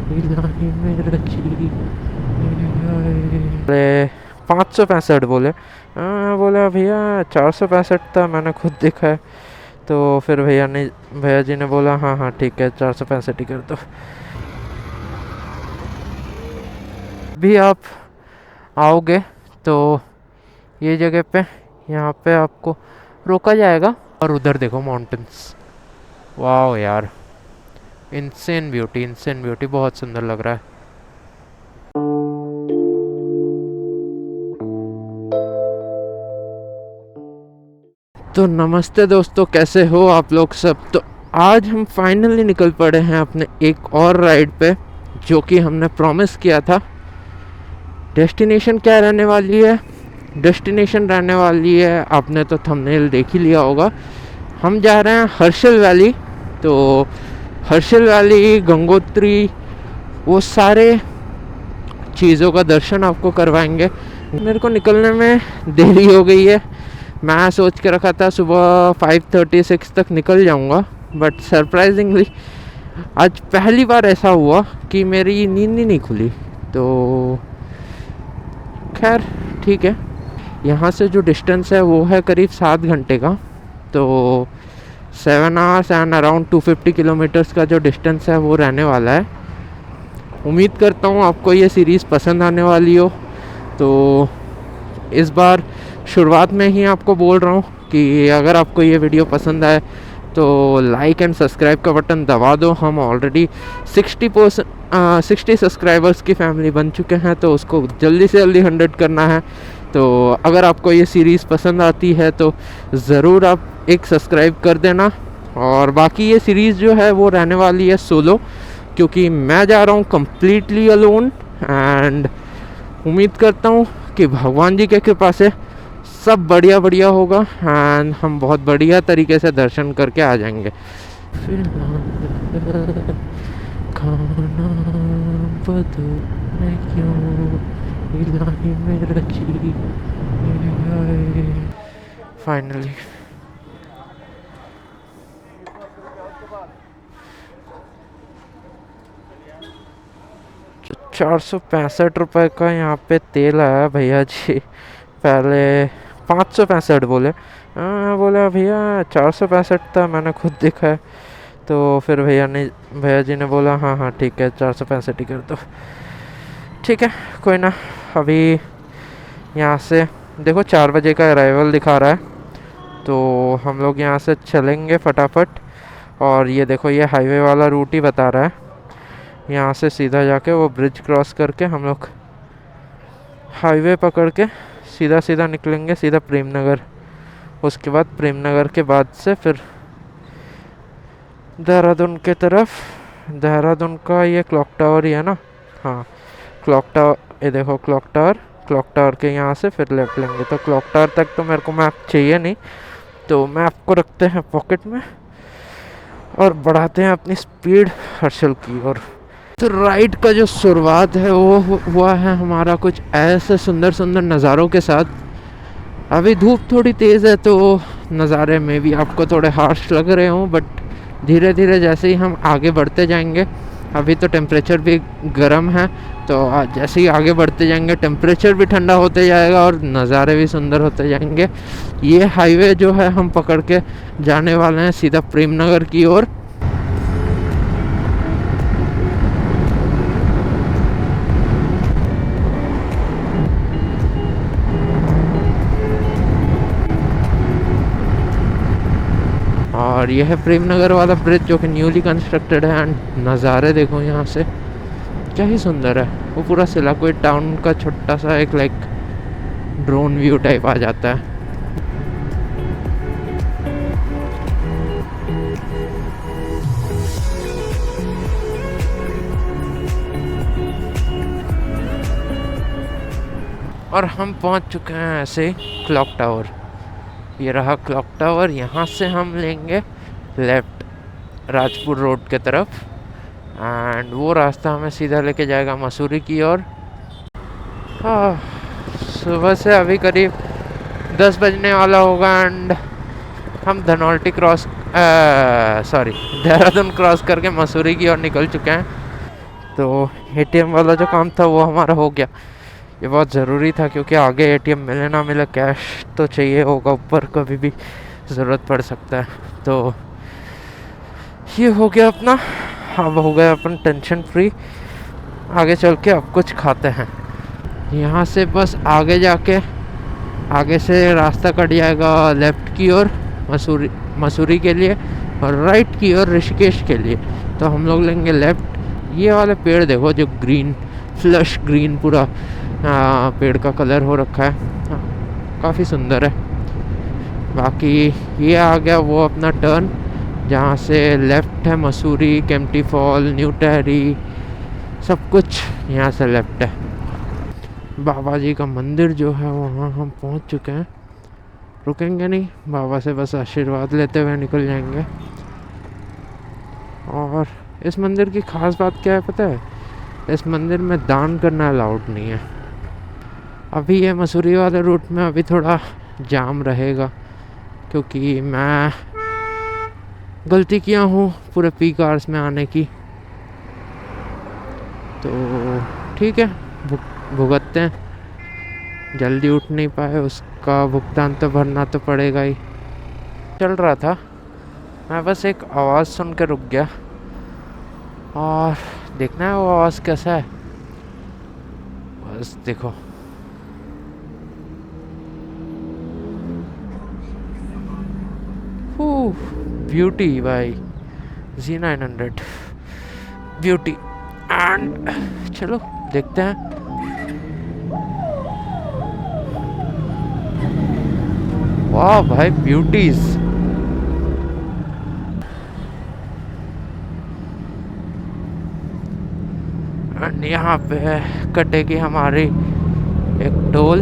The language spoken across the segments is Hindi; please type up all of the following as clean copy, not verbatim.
इलाही मेरा जी। अरे 565 बोले। बोला भैया 465 था, मैंने खुद देखा है। तो फिर भैया जी ने बोला हाँ हाँ ठीक है 465 ही कर दो। भी आप आओगे तो ये जगह पे, यहाँ पे आपको रोका जाएगा। और उधर देखो माउंटेन्स, वाह यार, इंसेन ब्यूटी, बहुत सुंदर लग रहा है। तो नमस्ते दोस्तों, कैसे हो आप लोग सब। तो आज हम फाइनली निकल पड़े हैं अपने एक और राइड पे, जो कि हमने प्रॉमिस किया था। डेस्टिनेशन क्या रहने वाली है? डेस्टिनेशन रहने वाली है, आपने तो थंबनेल देख ही लिया होगा। हम जा रहे हैं हर्षिल वैली। तो हर्षिल वैली, गंगोत्री, वो सारे चीज़ों का दर्शन आपको करवाएंगे। मेरे को निकलने में देरी हो गई है। मैं सोच के रखा था सुबह 5:36 तक निकल जाऊंगा, बट सरप्राइजिंगली आज पहली बार ऐसा हुआ कि मेरी नींद ही नहीं खुली। तो खैर ठीक है। यहाँ से जो डिस्टेंस है वो है करीब 7 घंटे का। तो 7 आवर्स एंड अराउंड 250 किलोमीटर्स का जो डिस्टेंस है वो रहने वाला है। उम्मीद करता हूँ आपको ये सीरीज़ पसंद आने वाली हो। तो इस बार शुरुआत में ही आपको बोल रहा हूँ कि अगर आपको ये वीडियो पसंद आए तो लाइक एंड सब्सक्राइब का बटन दबा दो। हम ऑलरेडी 60 सब्सक्राइबर्स की फैमिली बन चुके हैं, तो उसको जल्दी से जल्दी 100 करना है। तो अगर आपको ये सीरीज़ पसंद आती है तो ज़रूर आप एक सब्सक्राइब कर देना। और बाकी ये सीरीज़ जो है वो रहने वाली है सोलो, क्योंकि मैं जा रहा हूँ कम्प्लीटली अलोन। एंड उम्मीद करता हूँ कि भगवान जी के कृपा से सब बढ़िया बढ़िया होगा एंड हम बहुत बढ़िया तरीके से दर्शन करके आ जाएंगे। खाना बदलने क्यों, इलाही मेरा जी। फाइनली 465 रुपये का यहाँ पे तेल आया भैया जी। पहले 565 बोले। बोला भैया 465 था, मैंने खुद देखा है। तो फिर भैया जी ने बोला हाँ हाँ ठीक है 465 ही कर दो। ठीक है, कोई ना। अभी यहाँ से देखो 4 बजे का अराइवल दिखा रहा है, तो हम लोग यहाँ से चलेंगे फटाफट। और ये देखो ये हाईवे वाला रूट ही बता रहा है। यहाँ से सीधा जाके वो ब्रिज क्रॉस करके हम लोग हाईवे पकड़ के सीधा सीधा निकलेंगे सीधा प्रेम नगर। उसके बाद प्रेम नगर के बाद से फिर देहरादून के तरफ। देहरादून का ये क्लॉक टावर ही है ना? हाँ, क्लॉक टावर, ये देखो क्लॉक टावर। क्लॉक टावर के यहाँ से फिर लेफ्ट लेंगे। तो क्लॉक टावर तक तो मेरे को मैप चाहिए नहीं, तो मैप को रखते हैं पॉकेट में और बढ़ाते हैं अपनी स्पीड हर्षल की ओर। तो राइड का जो शुरुआत है वो हुआ है हमारा कुछ ऐसे सुंदर सुंदर नज़ारों के साथ। अभी धूप थोड़ी तेज़ है तो नज़ारे में भी आपको थोड़े हार्श लग रहे हों, बट धीरे धीरे जैसे ही हम आगे बढ़ते जाएंगे, अभी तो टेम्परेचर भी गर्म है, तो जैसे ही आगे बढ़ते जाएंगे टेम्परेचर भी ठंडा होते जाएगा और नज़ारे भी सुंदर होते जाएंगे। ये हाईवे जो है हम पकड़ के जाने वाले हैं सीधा प्रेम नगर की ओर। और यह है प्रेम नगर वाला ब्रिज, जो कि न्यूली कंस्ट्रक्टेड है। एंड नज़ारे देखो यहाँ से क्या ही सुंदर है। वो पूरा सिलाकुई टाउन का छोटा सा एक लाइक ड्रोन व्यू टाइप आ जाता है। और हम पहुँच चुके हैं ऐसे क्लॉक टावर। ये रहा क्लॉक टावर। यहाँ से हम लेंगे लेफ्ट राजपुर रोड के तरफ, एंड वो रास्ता हमें सीधा लेके जाएगा मसूरी की ओर। हाँ, सुबह से अभी करीब 10 बजने वाला होगा एंड हम धनौल्टी देहरादून क्रॉस करके मसूरी की ओर निकल चुके हैं। तो एटीएम वाला जो काम था वो हमारा हो गया। ये बहुत ज़रूरी था क्योंकि आगे एटीएम मिले ना मिले कैश तो चाहिए होगा, ऊपर कभी भी ज़रूरत पड़ सकता है। तो ये हो गया अपना, अब हो गया अपन टेंशन फ्री। आगे चल के अब कुछ खाते हैं। यहाँ से बस आगे जाके आगे से रास्ता कट जाएगा लेफ़्ट की ओर मसूरी के लिए, और राइट की ओर ऋषिकेश के लिए। तो हम लोग लेंगे लेफ़्ट। ये वाले पेड़ देखो जो ग्रीन, फ्लश ग्रीन पूरा पेड़ का कलर हो रखा है, काफ़ी सुंदर है। बाकी ये आ गया वो अपना टर्न जहाँ से लेफ़्ट है मसूरी, केम्प्टी फॉल, न्यू टहरी, सब कुछ यहाँ से लेफ़्ट है। बाबा जी का मंदिर जो है वहाँ हम पहुँच चुके हैं। रुकेंगे नहीं, बाबा से बस आशीर्वाद लेते हुए निकल जाएंगे। और इस मंदिर की ख़ास बात क्या है पता है? इस मंदिर में दान करना अलाउड नहीं है। अभी ये मसूरी वाले रूट में अभी थोड़ा जाम रहेगा क्योंकि मैं गलती किया हूँ पूरे पीक आवर्स में आने की। तो ठीक है, भुगतते हैं। जल्दी उठ नहीं पाए, उसका भुगतान तो भरना तो पड़ेगा ही। चल रहा था, मैं बस एक आवाज़ सुन के रुक गया और देखना है वो आवाज़ कैसा है। बस देखो, ब्यूटी भाई, Z900 ब्यूटी। एंड चलो देखते हैं। वाह भाई, ब्यूटीज। एंड यहाँ पे कटेगी हमारी एक टोल।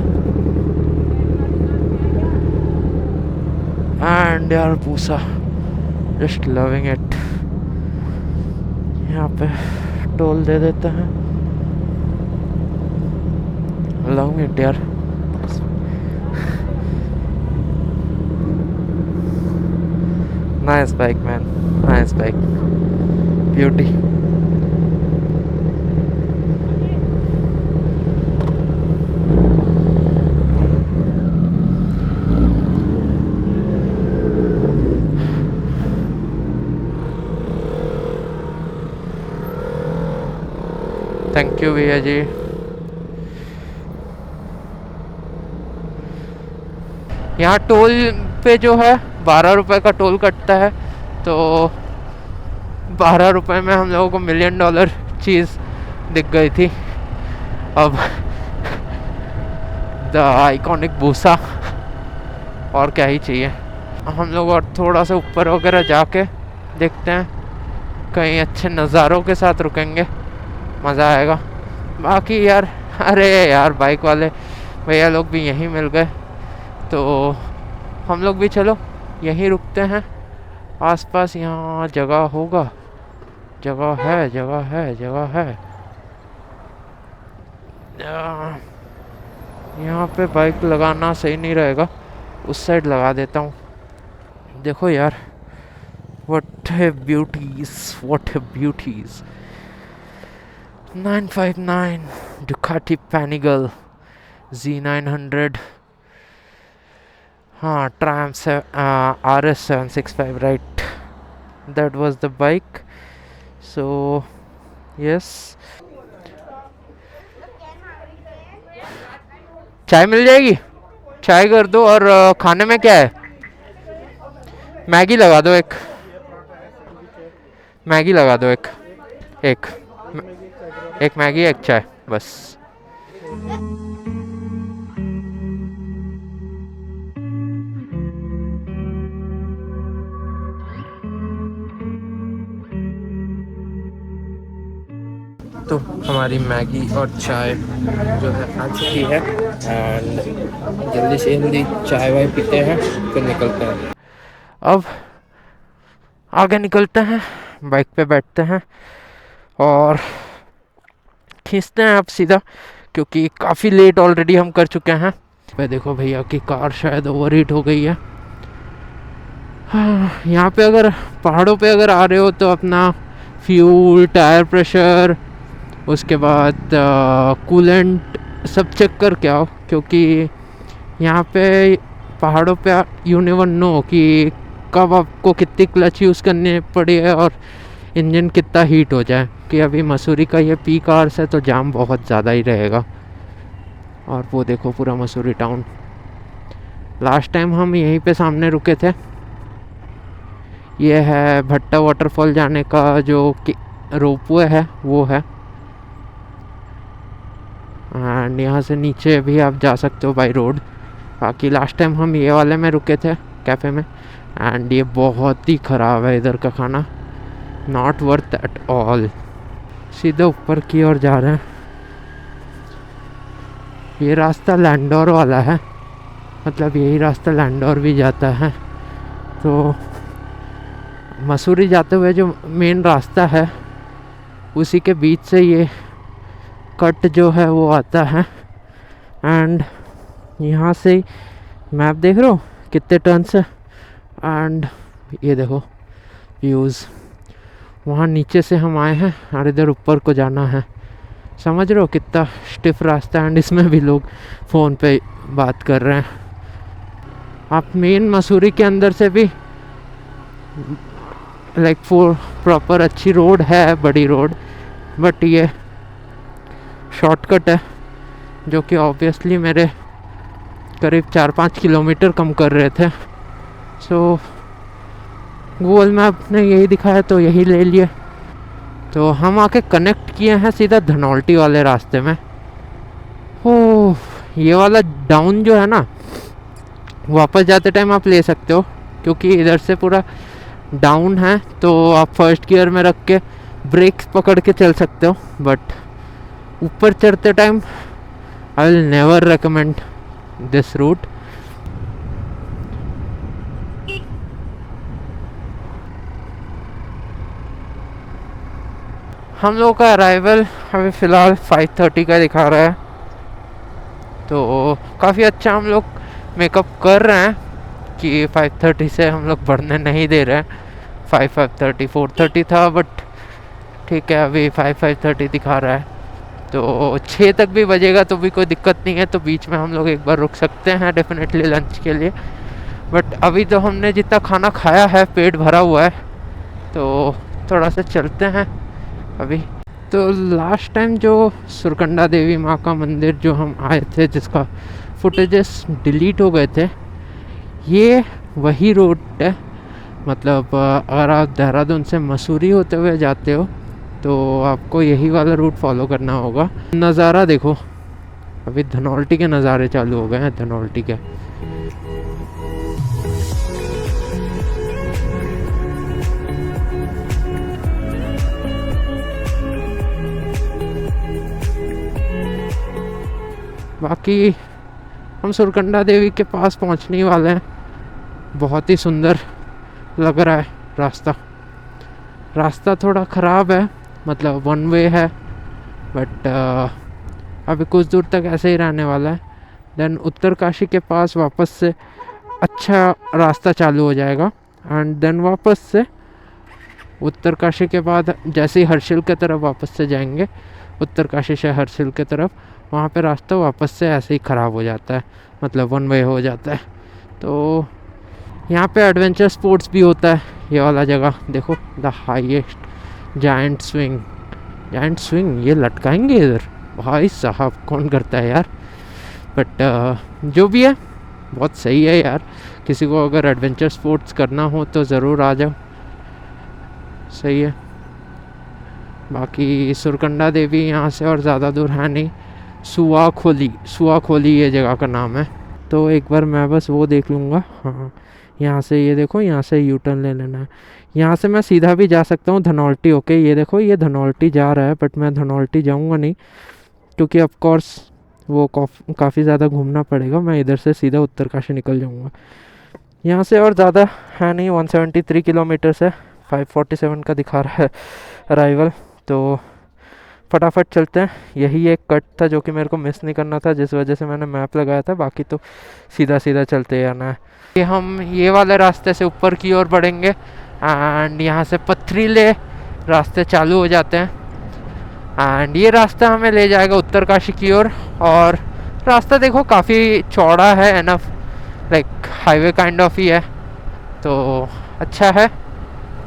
एंड यार पूसा, जस्ट लविंग इट। यहाँ पे टोल दे देते हैं, लविंग इट यार। Nice bike man, nice bike, beauty. Thank you भैया जी। यहाँ टोल पे जो है 12 रुपए का टोल कटता है। तो 12 रुपए में हम लोगों को $1 मिलियन चीज़ दिख गई थी। अब द आइकॉनिक भूसा, और क्या ही चाहिए। हम लोग और थोड़ा सा ऊपर वगैरह जाके देखते हैं, कहीं अच्छे नज़ारों के साथ रुकेंगे, मज़ा आएगा। बाकी यार, अरे यार बाइक वाले भैया लोग भी यहीं मिल गए, तो हम लोग भी चलो यहीं रुकते हैं। आसपास यहाँ जगह होगा, जगह है, जगह है, जगह है। यहाँ पे बाइक लगाना सही नहीं रहेगा, उस साइड लगा देता हूँ। देखो यार, व्हाट है ब्यूटीज, व्हाट है ब्यूटीज। 959 Ducati Panigale Z900, हाँ, Triumph RS765, right? That was the bike. So yes, चाय मिल जाएगी? चाय कर दो। और खाने में क्या है? मैगी लगा दो एक, मैगी लगा दो एक, एक मैगी, एक चाय, बस। तो हमारी मैगी और चाय जो है आ चुकी है। एंड जल्दी से जल्दी चाय वाय पीते हैं, फिर निकलते हैं। अब आगे निकलते हैं, बाइक पे बैठते हैं और खींचते हैं अब सीधा, क्योंकि काफ़ी लेट ऑलरेडी हम कर चुके हैं। पे देखो भैया की कार शायद ओवरहीट हो गई है। हाँ, यहाँ पे अगर पहाड़ों पे अगर आ रहे हो तो अपना फ्यूल, टायर प्रेशर उसके बाद कूलेंट सब चेक करके आओ, क्योंकि यहाँ पे पहाड़ों पे यू नेवर नो कि कब आपको कितनी क्लच यूज़ करनी पड़ी है और इंजन कितना हीट हो जाए। कि अभी मसूरी का ये पीक आवर्स है तो जाम बहुत ज़्यादा ही रहेगा। और वो देखो पूरा मसूरी टाउन। लास्ट टाइम हम यहीं पे सामने रुके थे। ये है भट्टा वाटरफॉल जाने का जो रोपवे है वो है। एंड यहाँ से नीचे भी आप जा सकते हो बाई रोड। बाकी लास्ट टाइम हम ये वाले में रुके थे कैफ़े में, एंड ये बहुत ही ख़राब है इधर का खाना, नॉट वर्थ एट ऑल। सीधे ऊपर की ओर जा रहे हैं। ये रास्ता लैंडोर वाला है, मतलब यही रास्ता लैंडोर भी जाता है। तो मसूरी जाते हुए जो मेन रास्ता है उसी के बीच से ये कट जो है वो आता है। एंड यहाँ से मैप देख रहे हो कितने टर्न्स है, एंड ये देखो व्यूज़। वहाँ नीचे से हम आए हैं और इधर ऊपर को जाना है। समझ रहे हो कितना स्टिफ रास्ता है। एंड इसमें भी लोग फ़ोन पे बात कर रहे हैं। आप मेन मसूरी के अंदर से भी लाइक प्रॉपर अच्छी रोड है, बड़ी रोड, बट ये शॉर्टकट है जो कि ऑब्वियसली मेरे करीब 4-5 किलोमीटर कम कर रहे थे। सो गूगल मैप ने यही दिखाया तो यही ले लिए। तो हम आके कनेक्ट किए हैं सीधा धनौल्टी वाले रास्ते में। ओह, ये वाला डाउन जो है ना, वापस जाते टाइम आप ले सकते हो क्योंकि इधर से पूरा डाउन है। तो आप फर्स्ट गियर में रख के ब्रेक्स पकड़ के चल सकते हो, बट ऊपर चढ़ते time I will never recommend this route. हम लोगों का अराइवल अभी फ़िलहाल 5:30 का दिखा रहा है, तो काफ़ी अच्छा हम लोग मेकअप कर रहे हैं कि 5:30 से हम लोग बढ़ने नहीं दे रहे हैं। 5:30 4:30 था, बट ठीक है अभी 5:30 दिखा रहा है। तो 6 तक भी बजेगा तो भी कोई दिक्कत नहीं है। तो बीच में हम लोग एक बार रुक सकते हैं डेफिनेटली लंच के लिए। बट अभी तो हमने जितना खाना खाया है पेट भरा हुआ है, तो थोड़ा सा चलते हैं अभी। तो लास्ट टाइम जो सुरकंडा देवी माँ का मंदिर जो हम आए थे, जिसका फुटेजेस डिलीट हो गए थे, ये वही रोड है। मतलब अगर आप देहरादून से मसूरी होते हुए जाते हो तो आपको यही वाला रूट फॉलो करना होगा। नज़ारा देखो, अभी धनौल्टी के नज़ारे चालू हो गए हैं, धनौल्टी के। बाकी हम सुरकंडा देवी के पास पहुंचने वाले हैं। बहुत ही सुंदर लग रहा है रास्ता थोड़ा ख़राब है, मतलब वन वे है, बट अभी कुछ दूर तक ऐसे ही रहने वाला है। देन उत्तरकाशी के पास वापस से अच्छा रास्ता चालू हो जाएगा। एंड देन वापस से उत्तरकाशी के बाद जैसे ही हर्षिल के तरफ वापस से जाएंगे, उत्तरकाशी से हर्षिल के तरफ, वहाँ पे रास्ता वापस से ऐसे ही ख़राब हो जाता है, मतलब वन वे हो जाता है। तो यहाँ पे एडवेंचर स्पोर्ट्स भी होता है। ये वाला जगह देखो, द हाईएस्ट जायंट स्विंग ये लटकाएंगे इधर, भाई साहब कौन करता है यार। बट जो भी है बहुत सही है यार। किसी को अगर एडवेंचर स्पोर्ट्स करना हो तो ज़रूर आ जाओ, सही है। बाकी सुरकंडा देवी यहाँ से और ज़्यादा दूर है नहीं। सुआ खोली ये जगह का नाम है। तो एक बार मैं बस वो देख लूँगा। हाँ, यहाँ से ये देखो, यहाँ से यू टर्न ले लेना है। यहाँ से मैं सीधा भी जा सकता हूँ धनौल्टी। ओके, ये देखो ये धनौल्टी जा रहा है, बट मैं धनौल्टी जाऊँगा नहीं क्योंकि ऑफ कोर्स वो काफ़ी ज़्यादा घूमना पड़ेगा। मैं इधर से सीधा उत्तरकाशी निकल जाऊँगा। यहाँ से और ज़्यादा है नहीं, 173 किलोमीटर से 547 का दिखा रहा है अराइवल। तो फटाफट चलते हैं। यही एक कट था जो कि मेरे को मिस नहीं करना था, जिस वजह से मैंने मैप लगाया था। बाकी तो सीधा सीधा चलते जाना है। कि हम ये वाले रास्ते से ऊपर की ओर बढ़ेंगे एंड यहाँ से पथरीले रास्ते चालू हो जाते हैं। एंड ये रास्ता हमें ले जाएगा उत्तरकाशी की ओर। और रास्ता देखो काफ़ी चौड़ा है, enough like highway kind of ही है, तो अच्छा है।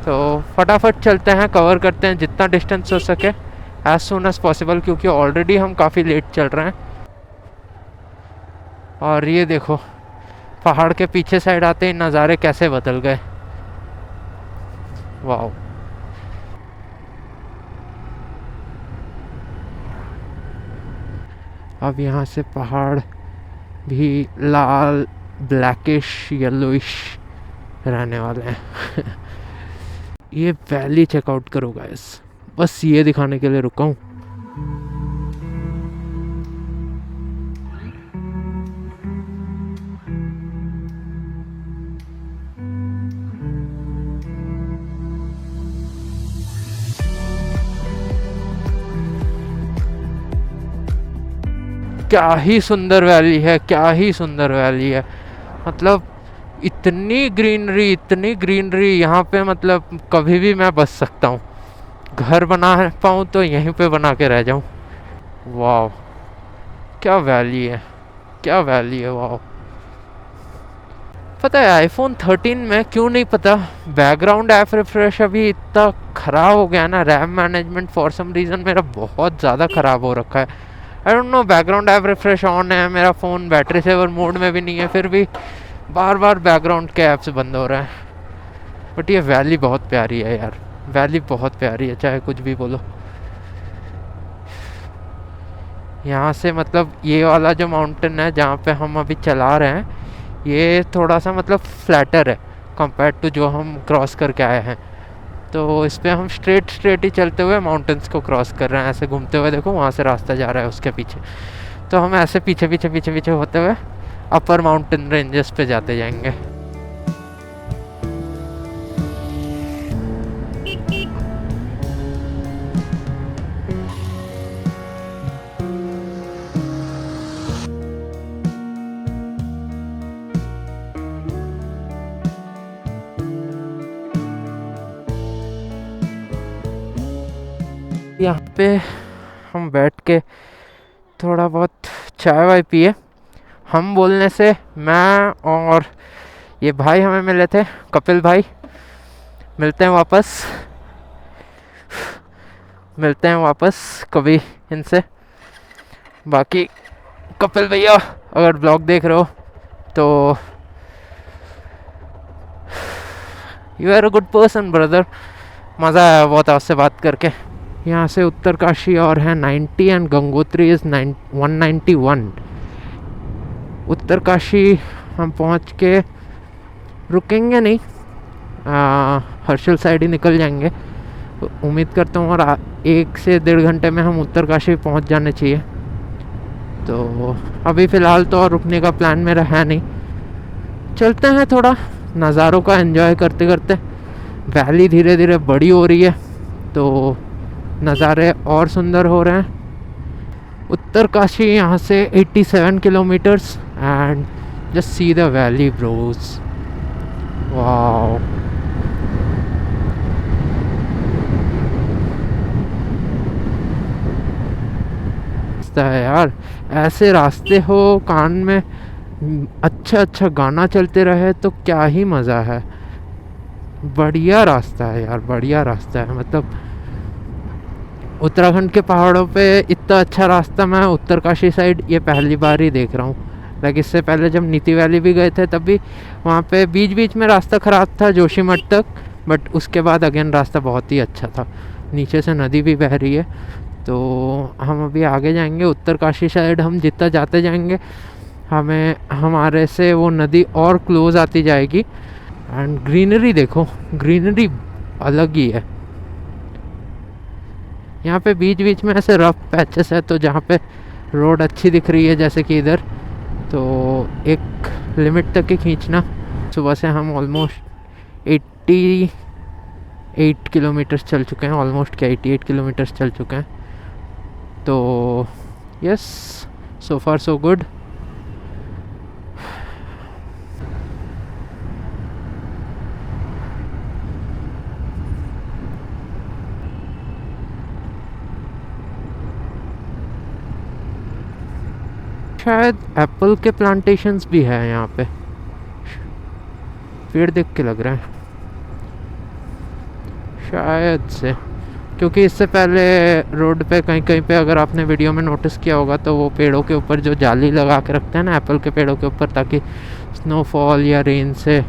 तो फटाफट चलते हैं, कवर करते हैं जितना डिस्टेंस हो सके एज सुन एज पॉसिबल, क्योंकि ऑलरेडी हम काफ़ी लेट चल रहे हैं। और ये देखो पहाड़ के पीछे साइड आते ही नज़ारे कैसे बदल गए, वाह। अब यहाँ से पहाड़ भी लाल ब्लैकिश येलोइश रहने वाले हैं। ये वैली चेकआउट करो गाइस, बस ये दिखाने के लिए रुका हूँ। क्या ही सुंदर वैली है, क्या ही सुंदर वैली है। मतलब इतनी ग्रीनरी यहाँ पे, मतलब कभी भी मैं बस सकता हूँ। घर बना पाऊँ तो यहीं पे बना के रह जाऊँ। वाह क्या वैली है, क्या वैली है, वाह। पता है आईफोन 13 में क्यों नहीं पता, बैकग्राउंड ऐप रिफ्रेश अभी इतना ख़राब हो गया ना, RAM management for some reason मेरा बहुत ज़्यादा ख़राब हो रखा है। I don't know, background app refresh on है, मेरा फ़ोन बैटरी सेवर मोड में भी नहीं है, फिर भी बार बार बैकग्राउंड के ऐप्स बंद हो रहे हैं। बट ये वैली बहुत प्यारी है यार, वैली बहुत प्यारी है, चाहे कुछ भी बोलो। यहाँ से मतलब ये वाला जो माउंटेन है जहाँ पे हम अभी चला रहे हैं, ये थोड़ा सा मतलब फ्लैटर है कंपेयर टू जो हम क्रॉस करके आए हैं। तो इस पर हम स्ट्रेट ही चलते हुए माउंटेन्स को क्रॉस कर रहे हैं, ऐसे घूमते हुए। देखो वहाँ से रास्ता जा रहा है उसके पीछे, तो हम ऐसे पीछे होते हुए अपर माउंटेन रेंजेस पे जाते जाएंगे। यहाँ पे हम बैठ के थोड़ा बहुत चाय वाय पिए। हम बोलने से मैं और ये भाई हमें मिले थे, कपिल भाई। मिलते हैं वापस कभी इनसे। बाकी कपिल भैया अगर ब्लॉग देख रहे हो तो you are a good person brother, मज़ा आया बहुत आपसे बात करके। यहाँ से उत्तरकाशी और है 90 एंड गंगोत्री इज़ 191। उत्तरकाशी हम पहुँच के रुकेंगे नहीं, हर्षल साइड ही निकल जाएंगे उम्मीद करता हूँ, और 1 से 1.5 घंटे में हम उत्तरकाशी पहुँच जाने चाहिए। तो अभी फ़िलहाल तो और रुकने का प्लान मेरा है नहीं, चलते हैं थोड़ा नज़ारों का एंजॉय करते करते। वैली धीरे धीरे बड़ी हो रही है तो नज़ारे और सुंदर हो रहे हैं। उत्तरकाशी यहाँ से 87 kilometres and just see the valley Bros, wow. है यार, ऐसे रास्ते हो कान में अच्छा गाना चलते रहे तो क्या ही मज़ा है। बढ़िया रास्ता है यार, बढ़िया रास्ता है। मतलब उत्तराखंड के पहाड़ों पे इतना अच्छा रास्ता मैं उत्तरकाशी साइड ये पहली बार ही देख रहा हूँ। लाइक इससे पहले जब नीति वैली भी गए थे तब भी वहाँ पे बीच में रास्ता ख़राब था जोशीमठ तक, बट उसके बाद अगेन रास्ता बहुत ही अच्छा था। नीचे से नदी भी बह रही है। तो हम अभी आगे जाएंगे उत्तरकाशी साइड। हम जितना जाते जाएंगे हमें हमारे से वो नदी और क्लोज आती जाएगी। एंड ग्रीनरी देखो, ग्रीनरी अलग ही है। यहाँ पे बीच में ऐसे रफ पैचेस है, तो जहाँ पे रोड अच्छी दिख रही है जैसे कि इधर, तो एक लिमिट तक ही खींचना। सुबह से हम ऑलमोस्ट 88 किलोमीटर्स चल चुके हैं, ऑलमोस्ट क्या 88 किलोमीटर्स चल चुके हैं। तो यस, सो फार सो गुड। शायद एप्पल के प्लांटेशंस भी है यहाँ पे, पेड़ देख के लग रहा है शायद से, क्योंकि इससे पहले रोड पे कहीं कहीं पे अगर आपने वीडियो में नोटिस किया होगा तो वो पेड़ों के ऊपर जो जाली लगा के रखते हैं ना एप्पल के पेड़ों के ऊपर, ताकि स्नोफॉल या रेन से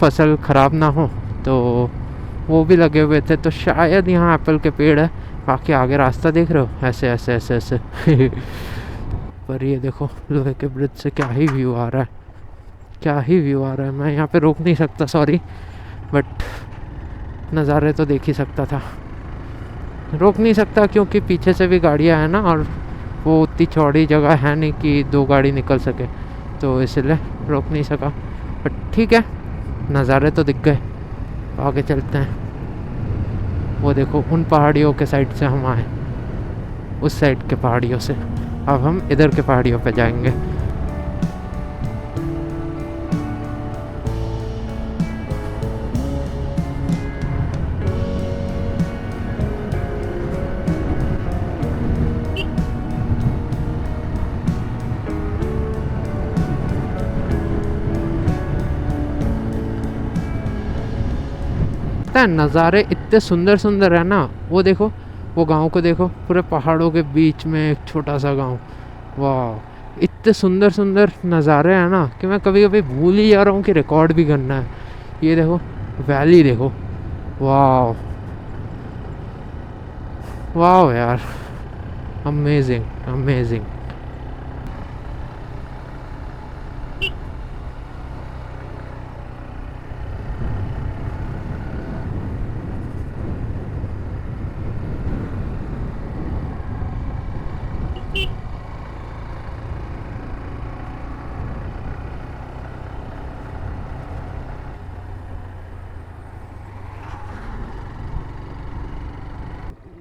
फसल ख़राब ना हो, तो वो भी लगे हुए थे। तो शायद यहाँ एप्पल के पेड़ है। बाकी आगे रास्ता देख रहे हो, ऐसे ऐसे ऐसे ऐसे पर ये देखो लोहे के ब्रिज से क्या ही व्यू आ रहा है, क्या ही व्यू आ रहा है। मैं यहाँ पे रोक नहीं सकता, सॉरी, बट नज़ारे तो देख ही सकता था। रोक नहीं सकता क्योंकि पीछे से भी गाड़ियाँ हैं ना, और वो उतनी चौड़ी जगह है नहीं कि 2 गाड़ी निकल सके, तो इसलिए रोक नहीं सका। बट ठीक है, नज़ारे तो दिख गए। आगे चलते हैं। वो देखो उन पहाड़ियों के साइड से हम आए, उस साइड के पहाड़ियों से। अब हम इधर के पहाड़ियों पे जाएंगे। पता है नज़ारे इतने सुंदर सुंदर है ना। वो देखो, वो गांव को देखो, पूरे पहाड़ों के बीच में एक छोटा सा गांव। वाह, इतने सुंदर सुंदर नज़ारे हैं ना कि मैं कभी कभी भूल ही जा रहा हूँ कि रिकॉर्ड भी करना है। ये देखो वैली देखो, वाह वाह यार, अमेजिंग अमेजिंग।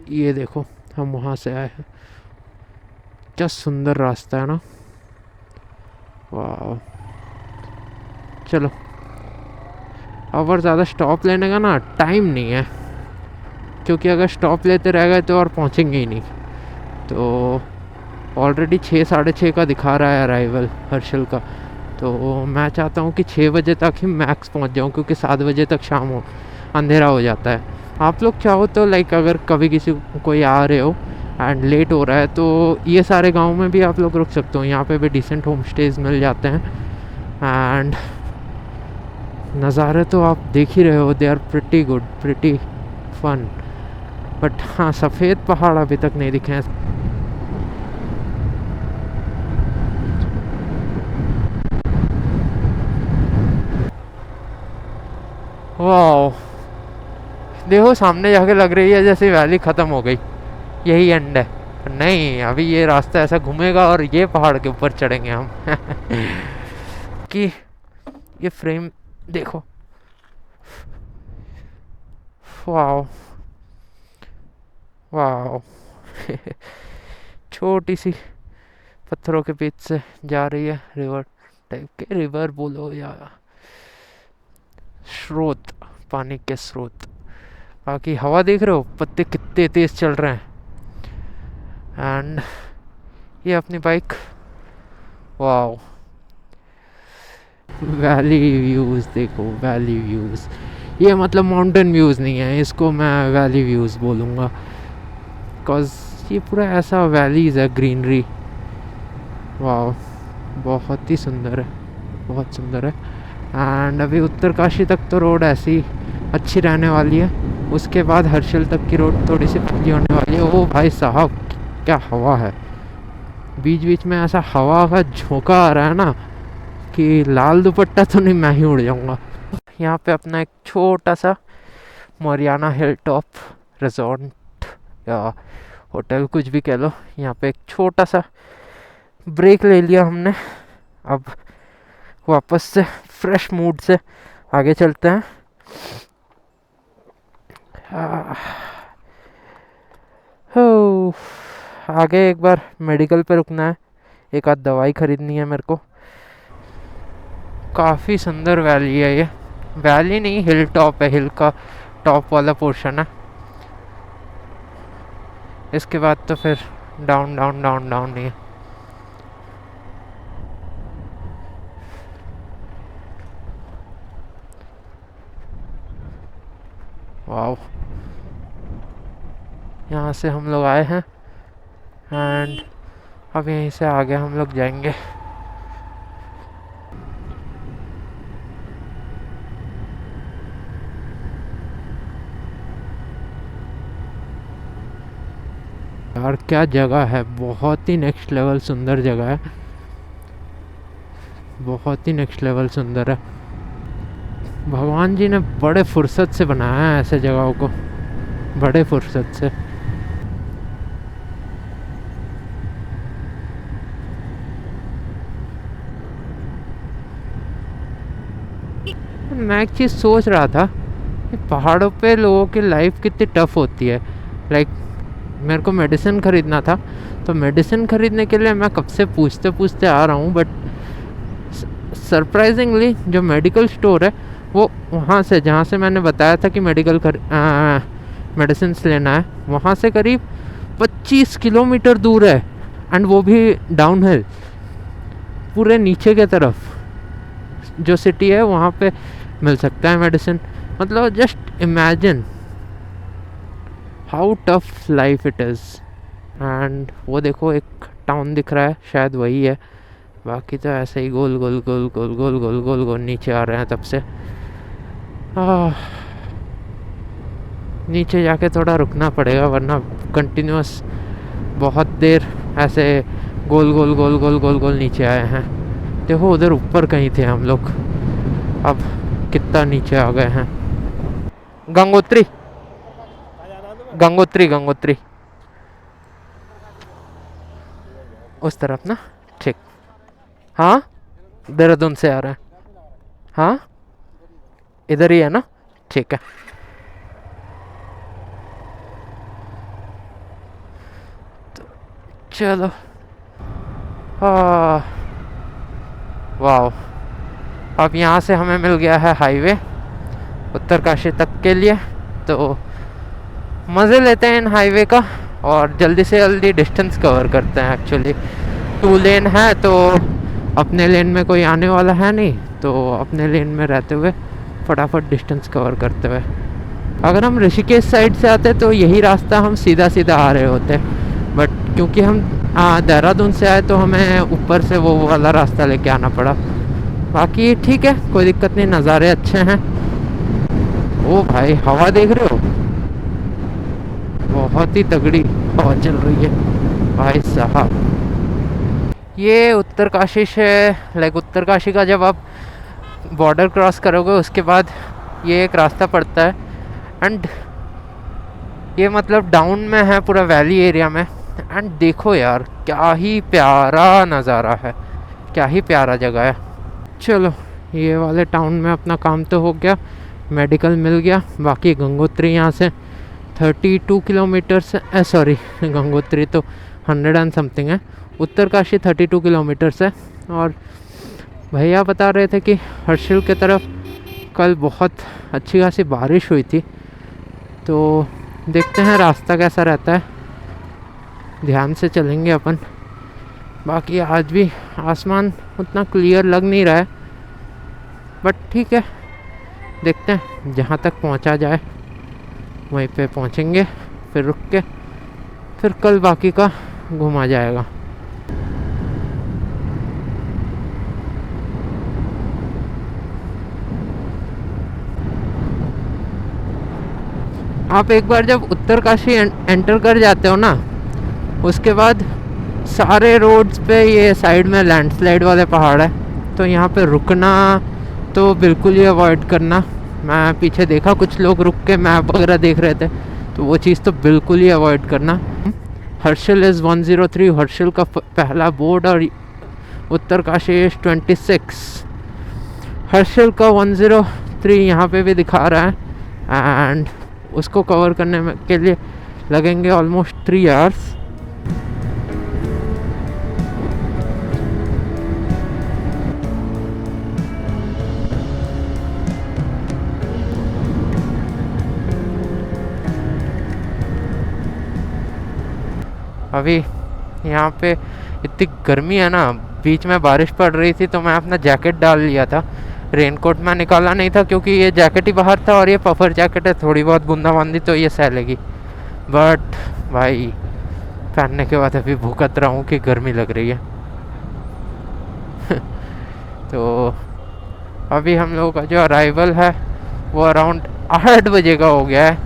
ये देखो हम वहाँ से आए हैं, क्या सुंदर रास्ता है ना। वाह, चलो अब और ज़्यादा स्टॉप लेने का ना टाइम नहीं है, क्योंकि अगर स्टॉप लेते रह गए तो और पहुँचेंगे ही नहीं। तो ऑलरेडी 6 साढ़े 6 का दिखा रहा है अराइवल हर्षल का, तो मैं चाहता हूँ कि 6 बजे तक ही मैक्स पहुँच जाऊँ, क्योंकि 7 बजे तक शाम हो अंधेरा हो जाता है। आप लोग चाहो तो लाइक अगर कभी किसी कोई आ रहे हो एंड लेट हो रहा है तो ये सारे गाँव में भी आप लोग रुक सकते हो। यहाँ पे भी डिसेंट होम स्टेज मिल जाते हैं एंड नज़ारे तो आप देख ही रहे हो, they are pretty good, pretty fun. But हाँ, सफ़ेद पहाड़ अभी तक नहीं दिखे हैं। वाह, देखो सामने जाके लग रही है जैसे वैली ख़त्म हो गई, यही एंड है। पर नहीं, अभी ये रास्ता ऐसा घूमेगा और ये पहाड़ के ऊपर चढ़ेंगे हम कि ये फ्रेम देखो, वाह वाह छोटी सी पत्थरों के बीच से जा रही है, रिवर टाइप के, रिवर बोलो या स्रोत, पानी के स्रोत। बाकी हवा देख रहे हो, पत्ते कितने तेज चल रहे हैं। एंड ये अपनी बाइक, वाह, वैली व्यूज़ देखो, वैली व्यूज़। ये मतलब माउंटेन व्यूज़ नहीं है, इसको मैं वैली व्यूज़ बोलूँगा, बिकॉज ये पूरा ऐसा वैलीज़ है, ग्रीनरी। वाह, बहुत ही सुंदर है, बहुत सुंदर है। एंड अभी उत्तरकाशी तक तो रोड ऐसी अच्छी रहने वाली है, उसके बाद हर्षल तक की रोड थोड़ी सी पतली होने वाली है। ओ भाई साहब, क्या हवा है, बीच बीच में ऐसा हवा का झोंका आ रहा है ना कि लाल दुपट्टा तो नहीं, मैं ही उड़ जाऊंगा। यहाँ पे अपना एक छोटा सा मरियाना हिल टॉप रिजॉर्ट या होटल, कुछ भी कह लो, यहाँ पे एक छोटा सा ब्रेक ले लिया हमने। अब वापस से फ्रेश मूड से आगे चलते हैं। हो, आगे एक बार मेडिकल पे रुकना है, एक आध दवाई खरीदनी है मेरे को। काफ़ी सुंदर वैली है ये, वैली नहीं हिल टॉप है, हिल का टॉप वाला पोर्शन है। इसके बाद तो फिर डाउन डाउन डाउन डाउन नहीं है। यहाँ से हम लोग आए हैं एंड अब यहीं से आगे हम लोग जाएंगे। यार क्या जगह है, बहुत ही नेक्स्ट लेवल सुंदर जगह है, बहुत ही नेक्स्ट लेवल सुंदर है। भगवान जी ने बड़े फुर्सत से बनाया है ऐसे जगहों को, बड़े फुर्सत से। मैं एक चीज़ सोच रहा था कि पहाड़ों पे लोगों की लाइफ कितनी टफ होती है। लाइक मेरे को मेडिसिन ख़रीदना था, तो मेडिसिन ख़रीदने के लिए मैं कब से पूछते पूछते आ रहा हूँ, बट सरप्राइजिंगली जो मेडिकल स्टोर है वो वहाँ से, जहाँ से मैंने बताया था कि मेडिसिन लेना है, वहाँ से करीब 25 किलोमीटर दूर है। एंड वो भी डाउन हिल, पूरे नीचे के तरफ जो सिटी है वहाँ पे मिल सकता है मेडिसिन। मतलब just imagine how tough life it is. And वो देखो एक टाउन दिख रहा है, शायद वही है, बाकी तो ऐसे ही गोल गोल गोल गोल गोल गोल गोल गोल नीचे आ रहे हैं तब से। नीचे जाके थोड़ा रुकना पड़ेगा वरना कंटिन्यूस बहुत देर ऐसे गोल गोल गोल गोल गोल गोल नीचे आए हैं। देखो उधर ऊपर कहीं थे हम लोग, अब कितना नीचे आ गए हैं। गंगोत्री गंगोत्री गंगोत्री उस तरफ ना, ठीक। हाँ देहरादून से आ रहे हैं, हाँ इधर ही है ना, ठीक है। तो चलो, वाह, अब यहाँ से हमें मिल गया है हाईवे उत्तरकाशी तक के लिए। तो मज़े लेते हैं इन हाईवे का और जल्दी से जल्दी डिस्टेंस कवर करते हैं। एक्चुअली 2 लेन है तो अपने लेन में कोई आने वाला है नहीं, तो अपने लेन में रहते हुए फटाफट डिस्टेंस कवर करते हुए। अगर हम ऋषिकेश साइड से आते तो यही रास्ता हम सीधा सीधा आ रहे होते, बट क्योंकि हम देहरादून से आए तो हमें ऊपर से वो वाला रास्ता लेके आना पड़ा। बाकी ठीक है, कोई दिक्कत नहीं, नज़ारे अच्छे हैं। ओ भाई हवा देख रहे हो, बहुत ही तगड़ी हवा चल रही है भाई साहब। ये उत्तरकाशी से, लाइक उत्तरकाशी का जब आप बॉर्डर क्रॉस करोगे उसके बाद ये एक रास्ता पड़ता है। एंड ये मतलब डाउन में है, पूरा वैली एरिया में। एंड देखो यार क्या ही प्यारा नज़ारा है, क्या ही प्यारा जगह है। चलो ये वाले टाउन में अपना काम तो हो गया, मेडिकल मिल गया। बाकी गंगोत्री यहाँ से 32 किलोमीटर से, सॉरी गंगोत्री तो 100 एंड समथिंग है, उत्तरकाशी 32 किलोमीटर से। और भैया बता रहे थे कि हर्षिल के तरफ कल बहुत अच्छी खासी बारिश हुई थी, तो देखते हैं रास्ता कैसा रहता है, ध्यान से चलेंगे अपन। बाकी आज भी आसमान उतना क्लियर लग नहीं रहा है, बट ठीक है, देखते हैं जहाँ तक पहुँचा जाए वहीं पे पहुँचेंगे, फिर रुक के फिर कल बाकी का घूमा जाएगा। आप एक बार जब उत्तरकाशी एंटर कर जाते हो ना, उसके बाद सारे रोड्स पे ये साइड में लैंडस्लाइड वाले पहाड़ है, तो यहाँ पे रुकना तो बिल्कुल ही अवॉइड करना। मैं पीछे देखा कुछ लोग रुक के मैप वगैरह देख रहे थे, तो वो चीज़ तो बिल्कुल ही अवॉइड करना। हर्षिल इज़ 103, हर्षिल का पहला बोर्ड, और उत्तरकाशी इज़ 26। हर्षिल का 103 यहाँ पे भी दिखा रहा है, एंड उसको कवर करने में के लिए लगेंगे ऑलमोस्ट 3 आवर्स। अभी यहाँ पे इतनी गर्मी है ना, बीच में बारिश पड़ रही थी तो मैं अपना जैकेट डाल लिया था, रेनकोट में निकाला नहीं था क्योंकि ये जैकेट ही बाहर था, और ये पफर जैकेट है, थोड़ी बहुत बूंदाबांदी तो ये सह लेगी। बट भाई पहनने के बाद अभी भुगत रहा हूँ कि गर्मी लग रही है। तो अभी हम लोगों का जो अराइवल है वो अराउंड 8 बजे का हो गया है,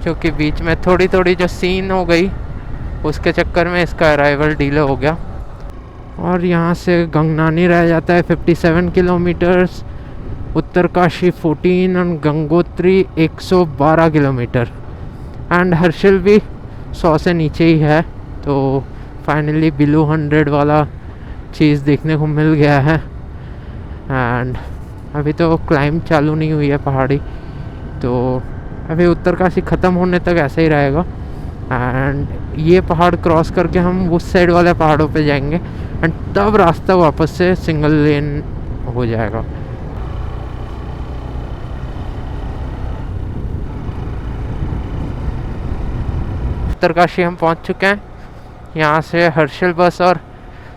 क्योंकि बीच में थोड़ी थोड़ी जो सीन हो गई उसके चक्कर में इसका अराइवल डिले हो गया। और यहाँ से गंगनानी रह जाता है 57 किलोमीटर्स, उत्तरकाशी 14 और गंगोत्री 112 किलोमीटर, एंड हर्षिल भी 100 से नीचे ही है। तो फाइनली बिलो 100 वाला चीज़ देखने को मिल गया है। एंड अभी तो क्लाइंब चालू नहीं हुई है पहाड़ी, तो अभी उत्तरकाशी ख़त्म होने तक ऐसे ही रहेगा। एंड ये पहाड़ क्रॉस करके हम उस साइड वाले पहाड़ों पे जाएंगे, एंड तब रास्ता वापस से सिंगल लेन हो जाएगा। उत्तरकाशी हम पहुंच चुके हैं। यहाँ से हर्षिल बस और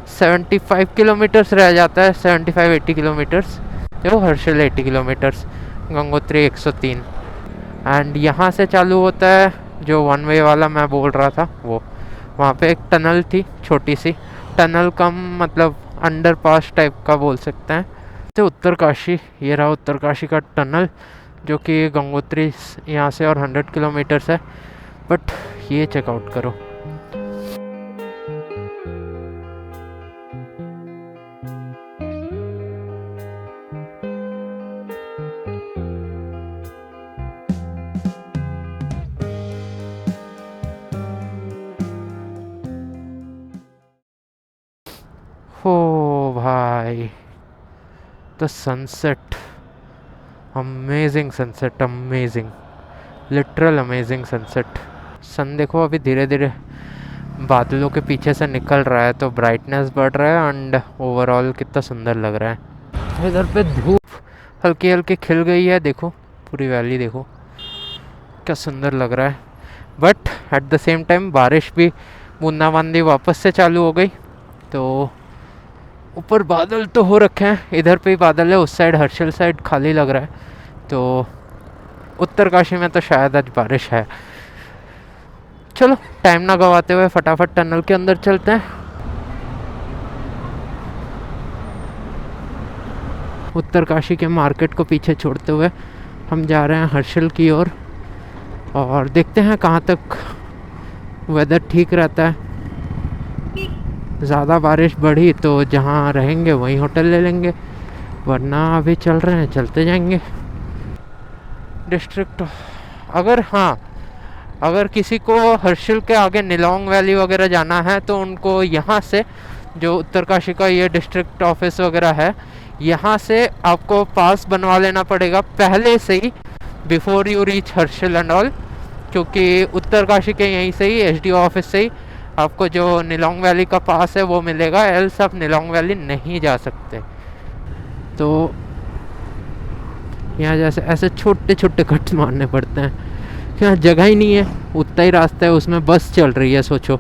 75 किलोमीटर्स रह जाता है, 75-80 किलोमीटर्स। देखो हर्षिल 80 किलोमीटर्स, गंगोत्री 103। एंड यहाँ से चालू होता है जो वन वे वाला मैं बोल रहा था वो। वहाँ पे एक टनल थी, छोटी सी टनल, कम मतलब अंडर पास टाइप का बोल सकते हैं। तो उत्तरकाशी, ये रहा उत्तरकाशी का टनल, जो कि गंगोत्री यहाँ से और 100 किलोमीटर्स है। बट ये चेकआउट करो, हो भाई the sunset, amazing sunset, amazing, literal amazing sunset. Sun देखो अभी धीरे धीरे बादलों के पीछे से निकल रहा है, तो ब्राइटनेस बढ़ रहा है, एंड ओवरऑल कितना सुंदर लग रहा है। इधर पे धूप हल्की हल्की खिल गई है, देखो पूरी वैली देखो क्या सुंदर लग रहा है। But at the same time बारिश भी, बूंदाबांदी वापस से चालू हो गई। तो ऊपर बादल तो हो रखे हैं, इधर पे ही बादल है, उस साइड हर्षिल साइड खाली लग रहा है। तो उत्तरकाशी में तो शायद आज बारिश है। चलो टाइम ना गवाते हुए फटाफट टनल के अंदर चलते हैं। उत्तरकाशी के मार्केट को पीछे छोड़ते हुए हम जा रहे हैं हर्षिल की ओर, और देखते हैं कहाँ तक वेदर ठीक रहता है। ज़्यादा बारिश बढ़ी तो जहाँ रहेंगे वहीं होटल ले लेंगे, वरना अभी चल रहे हैं, चलते जाएंगे। डिस्ट्रिक्ट अगर किसी को हर्षिल के आगे निलोंग वैली वगैरह जाना है तो उनको यहाँ से, जो उत्तरकाशी का ये डिस्ट्रिक्ट ऑफिस वगैरह है, यहाँ से आपको पास बनवा लेना पड़ेगा पहले से ही, before you reach Harsil and all. क्योंकि उत्तरकाशी के यहीं से ही एसडीओ ऑफिस से ही आपको जो निलोंग वैली का पास है वो मिलेगा, एल्स आप निलोंग वैली नहीं जा सकते। तो यहाँ जैसे ऐसे छोटे छोटे कट मारने पड़ते हैं, यहाँ जगह ही नहीं है, उतना ही रास्ता है, उसमें बस चल रही है। सोचो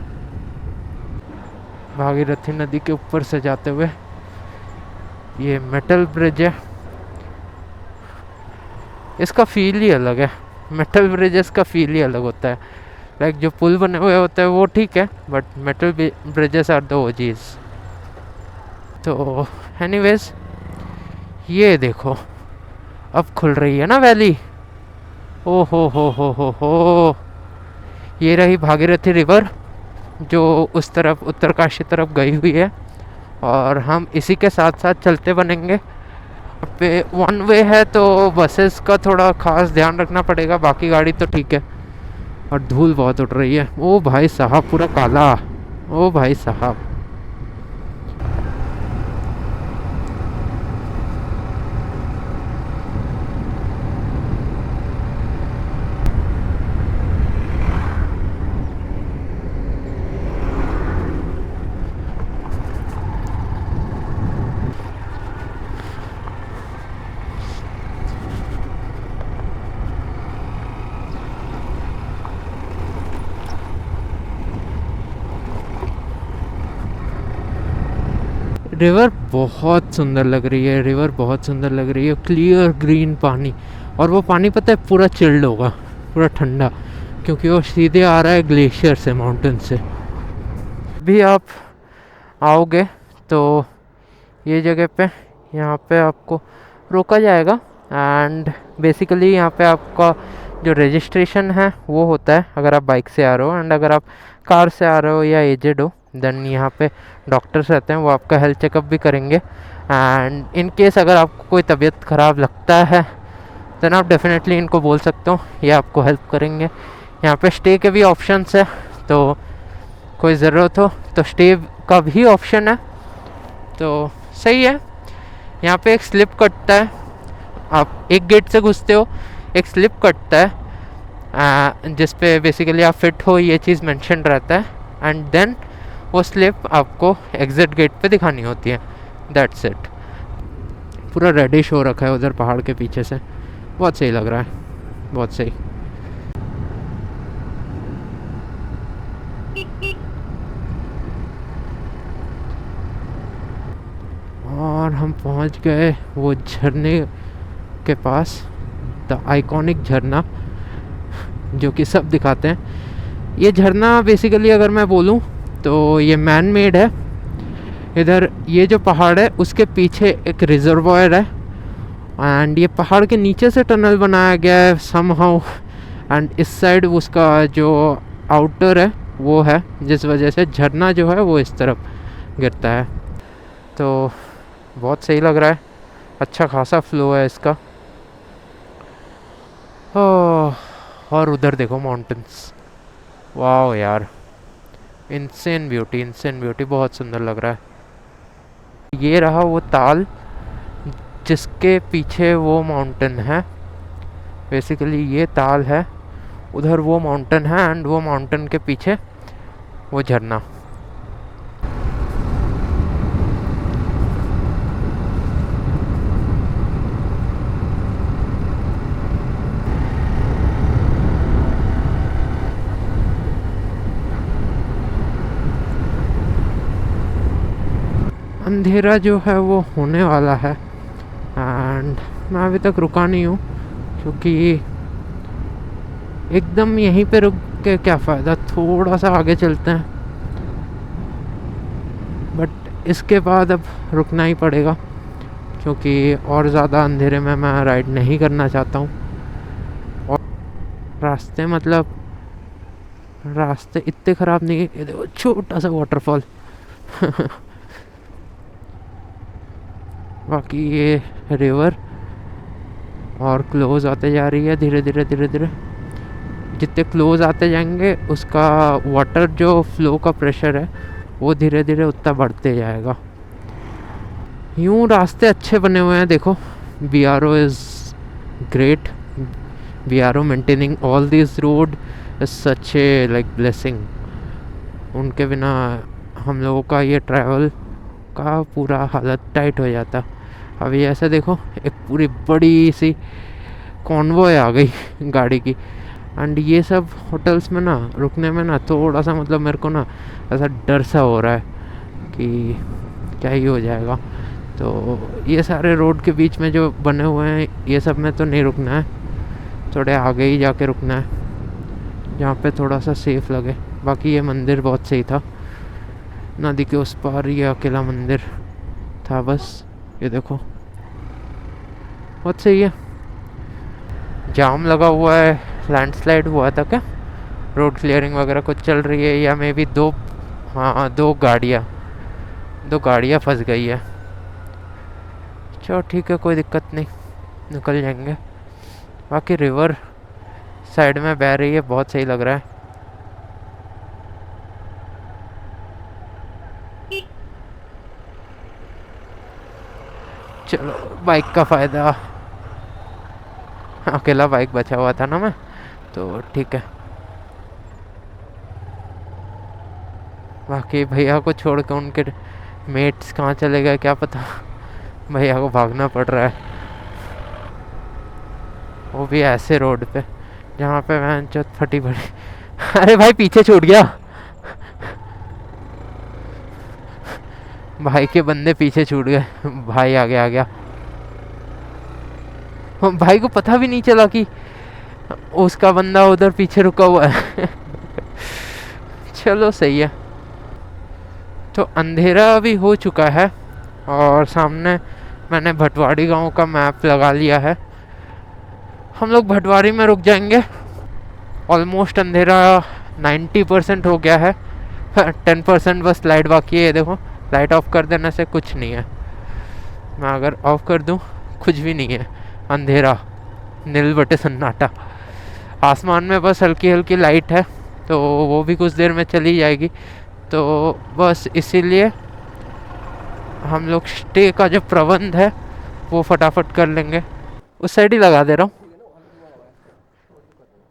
भागीरथी नदी के ऊपर से जाते हुए ये मेटल ब्रिज है, इसका फील ही अलग है। मेटल ब्रिजेस का फील ही अलग होता है। लाइक जो पुल बने हुए होते हैं वो ठीक है, but metal bridges are the OGs. तो एनीवेज ये देखो अब खुल रही है ना वैली। ओ हो, ये रही भागीरथी रिवर जो उस तरफ उत्तरकाशी तरफ गई हुई है, और हम इसी के साथ साथ चलते बनेंगे। पे वन वे है तो बसेस का थोड़ा खास ध्यान रखना पड़ेगा, बाकी गाड़ी तो ठीक है। और धूल बहुत उठ रही है, ओ भाई साहब पूरा काला, ओ भाई साहब। रिवर बहुत सुंदर लग रही है, रिवर बहुत सुंदर लग रही है, क्लियर ग्रीन पानी। और वो पानी पता है पूरा चिल्ड होगा, पूरा ठंडा, क्योंकि वो सीधे आ रहा है ग्लेशियर से, माउंटेन से। भी आप आओगे तो ये जगह पे, यहाँ पे आपको रोका जाएगा। एंड बेसिकली यहाँ पे आपका जो रजिस्ट्रेशन है वो होता है अगर आप बाइक से आ रहे हो, एंड अगर आप कार से आ रहे हो या एजेड हो देन यहाँ पे डॉक्टर्स रहते हैं, वो आपका हेल्थ चेकअप भी करेंगे। एंड इन केस अगर आपको कोई तबीयत ख़राब लगता है देन आप डेफिनेटली इनको बोल सकते हो, ये आपको हेल्प करेंगे। यहाँ पे स्टे के भी ऑप्शंस है, तो कोई ज़रूरत हो तो स्टे का भी ऑप्शन है, तो सही है। यहाँ पे एक स्लिप कटता है, आप एक गेट से घुसते हो, एक स्लिप कटता है जिस पे बेसिकली आप फिट हो ये चीज़ मेंशन रहता है, एंड देन वो स्लिप आपको एग्जिट गेट पे दिखानी होती है। That's it. पूरा रेडिश हो रखा है उधर पहाड़ के पीछे से, बहुत सही लग रहा है, बहुत सही। और हम पहुंच गए वो झरने के पास, द आइकॉनिक झरना जो कि सब दिखाते हैं। ये झरना बेसिकली अगर मैं बोलूं तो ये मैन मेड है। इधर ये जो पहाड़ है उसके पीछे एक रिजर्वायर है, एंड ये पहाड़ के नीचे से टनल बनाया गया है समहाउ, एंड इस साइड उसका जो आउटर है वो है, जिस वजह से झरना जो है वो इस तरफ गिरता है। तो बहुत सही लग रहा है, अच्छा खासा फ्लो है इसका। और उधर देखो माउंटेन्स, वाह यार, इंसेन ब्यूटी, इंसेन ब्यूटी, बहुत सुंदर लग रहा है। ये रहा वो ताल जिसके पीछे वो माउंटेन है, बेसिकली ये ताल है, उधर वो माउंटेन है, एंड वो माउंटेन के पीछे वो झरना। अंधेरा जो है वो होने वाला है, एंड मैं अभी तक रुका नहीं हूँ क्योंकि एकदम यहीं पे रुक के क्या फ़ायदा, थोड़ा सा आगे चलते हैं। बट इसके बाद अब रुकना ही पड़ेगा क्योंकि और ज़्यादा अंधेरे में मैं राइड नहीं करना चाहता हूँ। और रास्ते मतलब रास्ते इतने ख़राब नहीं है, ये देखो छोटा सा वाटरफॉल बाकी ये रिवर और क्लोज आते जा रही है धीरे धीरे धीरे धीरे। जितने क्लोज आते जाएंगे उसका वाटर जो फ्लो का प्रेशर है वो धीरे धीरे उतना बढ़ते जाएगा। यूँ रास्ते अच्छे बने हुए हैं, देखो BRO is great, BRO maintaining all this road is such A like blessing. उनके बिना हम लोगों का ये ट्रैवल का पूरा हालत टाइट हो जाता। अभी ऐसे देखो एक पूरी बड़ी सी कॉन्वॉय आ गई गाड़ी की, एंड ये सब होटल्स में ना रुकने में ना थोड़ा सा मतलब मेरे को ना ऐसा डर सा हो रहा है कि क्या ही हो जाएगा। तो ये सारे रोड के बीच में जो बने हुए हैं ये सब में तो नहीं रुकना है, थोड़े आगे ही जाके रुकना है जहाँ पे थोड़ा सा सेफ लगे। बाकी ये मंदिर बहुत सही था, नदी के उस पार ये अकेला मंदिर था बस। ये देखो बहुत सही है। जाम लगा हुआ है, लैंडस्लाइड हुआ था क्या, रोड क्लियरिंग वगैरह कुछ चल रही है, या मे बी दो गाड़ियाँ फंस गई है। चलो ठीक है, कोई दिक्कत नहीं, निकल जाएंगे। बाकी रिवर साइड में बह रही है, बहुत सही लग रहा है। चलो बाइक का फ़ायदा, अकेला बाइक बचा हुआ था ना मैं, तो ठीक है। बाकी भैया को छोड़ के उनके मेट्स कहाँ चले गए क्या पता, भैया को भागना पड़ रहा है, वो भी ऐसे रोड पे जहाँ पे मैं चौथ फटी पड़ी अरे भाई पीछे छूट गया भाई के बंदे पीछे छूट गए, भाई आगे आ गया। भाई को पता भी नहीं चला कि उसका बंदा उधर पीछे रुका हुआ है। चलो सही है। तो अंधेरा अभी हो चुका है और सामने मैंने भटवाड़ी गांव का मैप लगा लिया है। हम लोग भटवाड़ी में रुक जाएंगे। ऑलमोस्ट अंधेरा 90% हो गया है। 10% बस लाइट बाकी है। ये देखो, लाइट ऑफ कर देने से कुछ नहीं है। मैं अगर ऑफ कर दूं, कुछ भी नहीं है, अंधेरा, नील बटे सन्नाटा। आसमान में बस हल्की हल्की लाइट है, तो वो भी कुछ देर में चली जाएगी। तो बस इसीलिए हम लोग स्टे का जो प्रबंध है वो फटाफट कर लेंगे। उस साइड ही लगा दे रहा हूँ।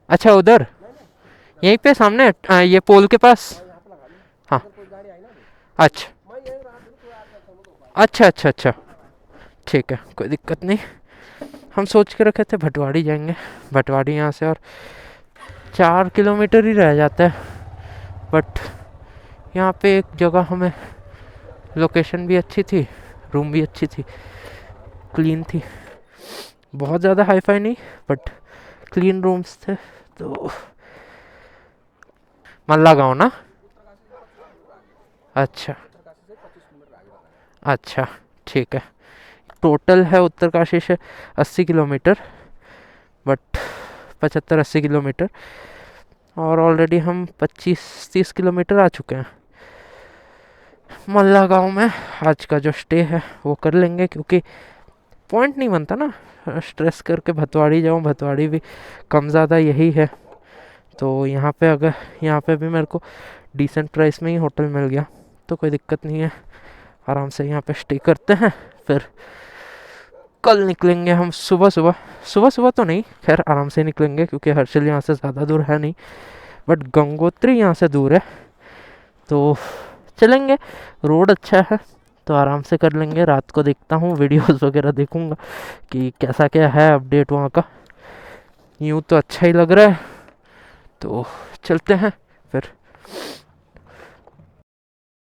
अच्छा, उधर यहीं पे सामने ये पोल के पास। हाँ, अच्छा अच्छा अच्छा अच्छा, ठीक है, कोई दिक्कत नहीं। हम सोच के रखे थे भटवाड़ी जाएंगे। भटवाड़ी यहाँ से और 4 किलोमीटर ही रह जाता है। बट यहाँ पे एक जगह हमें, लोकेशन भी अच्छी थी, रूम भी अच्छी थी, क्लीन थी, बहुत ज़्यादा हाईफाई नहीं बट क्लीन रूम्स थे। तो मल्ला गाँव ना। अच्छा अच्छा, ठीक है। टोटल है उत्तरकाशी से 80 किलोमीटर, बट 75-80 किलोमीटर। और ऑलरेडी हम 25-30 किलोमीटर आ चुके हैं। मल्ला गांव में आज का जो स्टे है वो कर लेंगे, क्योंकि पॉइंट नहीं बनता ना स्ट्रेस करके भतवाड़ी जाऊँ। भतवाड़ी भी कम ज़्यादा यही है। तो यहाँ पे अगर यहाँ पे भी मेरे को डिसेंट प्राइस में ही होटल मिल गया तो कोई दिक्कत नहीं है। आराम से यहाँ पे स्टे करते हैं। फिर कल निकलेंगे हम सुबह सुबह। सुबह सुबह तो नहीं, खैर आराम से निकलेंगे, क्योंकि हर्षिल यहाँ से ज़्यादा दूर है नहीं, बट गंगोत्री यहाँ से दूर है। तो चलेंगे, रोड अच्छा है तो आराम से कर लेंगे। रात को देखता हूँ, वीडियोस वगैरह देखूँगा कि कैसा क्या है अपडेट वहाँ का। यूँ तो अच्छा ही लग रहा है, तो चलते हैं फिर।